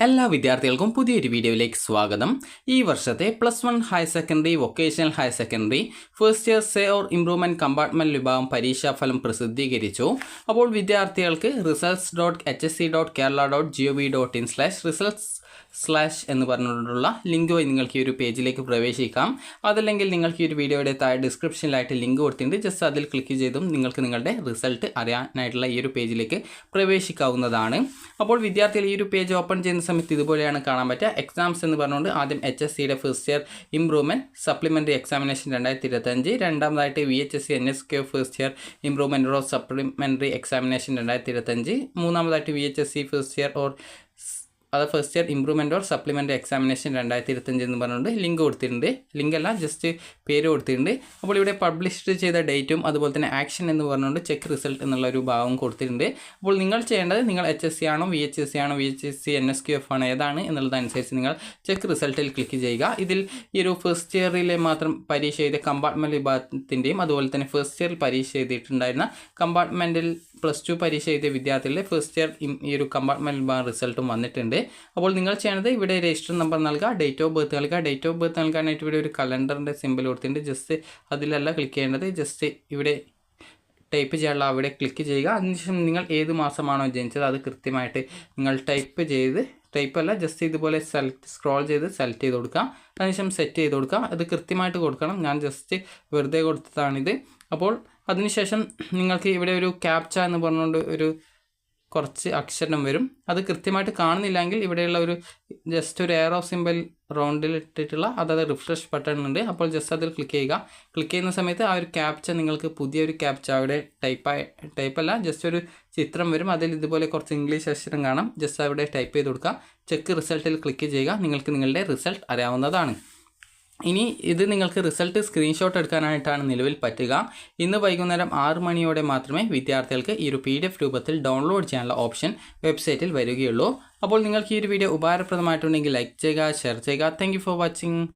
എല്ലാ വിദ്യാർത്ഥികൾക്കും പുതിയൊരു വീഡിയോയിലേക്ക് സ്വാഗതം. ഈ വർഷത്തെ +1 higher secondary, vocational higher secondary first year say or improvement compartment വിഭാഗം പരീക്ഷാഫലം പ്രസിദ്ധീകരിച്ചു. അപ്പോൾ വിദ്യാർത്ഥികൾക്ക് results.hsc.kerala.gov.in/results/ എന്ന് പറഞ്ഞിട്ടുള്ള ലിങ്ക് വഴി നിങ്ങൾക്ക് ഈ ഒരു പേജിലേക്ക് പ്രവേശിക്കാം. അതല്ലെങ്കിൽ നിങ്ങൾക്ക് ഈ ഒരു വീഡിയോയുടെ താഴെ ഡിസ്ക്രിപ്ഷനിലായിട്ട് ലിങ്ക് കൊടുത്തിട്ടുണ്ട്. ജസ്റ്റ് അതിൽ ക്ലിക്ക് ചെയ്തും നിങ്ങൾക്ക് നിങ്ങളുടെ റിസൾട്ട് അറിയാനായിട്ടുള്ള ഈ ഒരു പേജിലേക്ക് പ്രവേശിക്കാവുന്നതാണ്. അപ്പോൾ വിദ്യാർത്ഥികൾ ഈ ഒരു പേജ് ഓപ്പൺ ചെയ്യുന്ന സമയത്ത് ഇതുപോലെയാണ് കാണാൻ പറ്റുക. എക്സാംസ് എന്ന് പറഞ്ഞുകൊണ്ട് ആദ്യം HSCയുടെ first year improvement supplementary examination 2025, രണ്ടാമതായിട്ട് VHSC NSQ first year improvement or supplementary examination 2025, മൂന്നാമതായിട്ട് VHSC first year or first year improvement or supplementary examination 2025 എന്ന് പറഞ്ഞുകൊണ്ട് ലിങ്ക് കൊടുത്തിട്ടുണ്ട്. ലിങ്കല്ല, ജസ്റ്റ് പേര് കൊടുത്തിട്ടുണ്ട്. അപ്പോൾ ഇവിടെ പബ്ലിഷ് ചെയ്ത ഡേറ്റും അതുപോലെ തന്നെ ആക്ഷൻ എന്ന് പറഞ്ഞുകൊണ്ട് ചെക്ക് റിസൾട്ട് എന്നുള്ള ഒരു ഭാഗം കൊടുത്തിട്ടുണ്ട്. അപ്പോൾ നിങ്ങൾ ചെയ്യേണ്ടത്, നിങ്ങൾ HSC ആണോ VHSC ആണോ VHSC NSQF ആണോ ഏതാണ് എന്നുള്ളതനുസരിച്ച് നിങ്ങൾ ചെക്ക് റിസൾട്ടിൽ ക്ലിക്ക് ചെയ്യുക. ഇതിൽ ഈ ഒരു ഫസ്റ്റ് ഇയറിലെ മാത്രം പരീക്ഷ എഴുതിയ കമ്പാർട്ട്മെൻറ്റ് വിഭാഗത്തിൻ്റെയും അതുപോലെ തന്നെ ഫസ്റ്റ് ഇയറിൽ പരീക്ഷ എഴുതിയിട്ടുണ്ടായിരുന്ന കമ്പാർട്ട്മെൻറ്റിൽ +2 പരീക്ഷ എഴുതിയ വിദ്യാർത്ഥികളുടെ ഫസ്റ്റ് ഇയർ ഈ ഒരു കമ്പാർട്ട്മെൻറ്റ് വിഭാഗം റിസൾട്ടും വന്നിട്ടുണ്ട്. അപ്പോൾ നിങ്ങൾ ചെയ്യേണ്ടത് ഇവിടെ രജിസ്റ്റർ നമ്പർ നൽകുക, ഡേറ്റ് ഓഫ് ബർത്ത് നൽകുക. ഡേറ്റ് ഓഫ് ബർത്ത് നൽകാനായിട്ട് ഇവിടെ ഒരു കലണ്ടറിൻ്റെ സിമ്പിൾ കൊടുത്തിട്ടുണ്ട്. ജസ്റ്റ് അതിലല്ല ക്ലിക്ക് ചെയ്യേണ്ടത്, ജസ്റ്റ് ഇവിടെ ടൈപ്പ് ചെയ്യാനുള്ള അവിടെ ക്ലിക്ക് ചെയ്യുക. അതിനുശേഷം നിങ്ങൾ ഏത് മാസമാണോ ജനിച്ചത് അത് കൃത്യമായിട്ട് നിങ്ങൾ ടൈപ്പല്ല ജസ്റ്റ് ഇതുപോലെ സ്ക്രോൾ ചെയ്ത് സെലക്ട് ചെയ്ത് കൊടുക്കുക. അതിനുശേഷം സെറ്റ് ചെയ്ത് കൊടുക്കുക. അത് കൃത്യമായിട്ട് കൊടുക്കണം. ഞാൻ ജസ്റ്റ് വെറുതെ കൊടുത്തതാണിത്. അപ്പോൾ അതിനുശേഷം നിങ്ങൾക്ക് ഇവിടെ ഒരു ക്യാപ്ച എന്ന് പറഞ്ഞുകൊണ്ട് ഒരു കുറച്ച് അക്ഷരം വരും. അത് കൃത്യമായിട്ട് കാണുന്നില്ലെങ്കിൽ ഇവിടെയുള്ള ഒരു ജസ്റ്റ് ഒരു എയറോ സിമ്പിൾ റൗണ്ടിൽ ഇട്ടിട്ടുള്ള അതായത് റിഫ്രഷ് ബട്ടൺ ഉണ്ട്. അപ്പോൾ ജസ്റ്റ് അതിൽ ക്ലിക്ക് ചെയ്യുക. ക്ലിക്ക് ചെയ്യുന്ന സമയത്ത് ആ ഒരു ക്യാപ്ച നിങ്ങൾക്ക് പുതിയൊരു ക്യാപ്ച അവിടെ ടൈപ്പല്ല ജസ്റ്റ് ഒരു ചിത്രം വരും. അതിൽ ഇതുപോലെ കുറച്ച് ഇംഗ്ലീഷ് അക്ഷരം കാണാം. ജസ്റ്റ് അവിടെ ടൈപ്പ് ചെയ്ത് കൊടുക്കുക. ചെക്ക് റിസൾട്ടിൽ ക്ലിക്ക് ചെയ്യുക. നിങ്ങൾക്ക് നിങ്ങളുടെ റിസൾട്ട് അറിയാവുന്നതാണ്. ഇനി ഇത് നിങ്ങൾക്ക് റിസൾട്ട് സ്ക്രീൻഷോട്ട് എടുക്കാനായിട്ടാണ് നിലവിൽ പറ്റുക. ഇന്ന് വൈകുന്നേരം 6 മണിയോടെ മാത്രമേ വിദ്യാർത്ഥികൾക്ക് ഈ ഒരു PDF രൂപത്തിൽ ഡൗൺലോഡ് ചെയ്യാനുള്ള ഓപ്ഷൻ വെബ്സൈറ്റിൽ വരികയുള്ളൂ. അപ്പോൾ നിങ്ങൾക്ക് ഈ ഒരു വീഡിയോ ഉപകാരപ്രദമായിട്ടുണ്ടെങ്കിൽ ലൈക്ക് ചെയ്യുക, ഷെയർ ചെയ്യുക. Thank you for watching.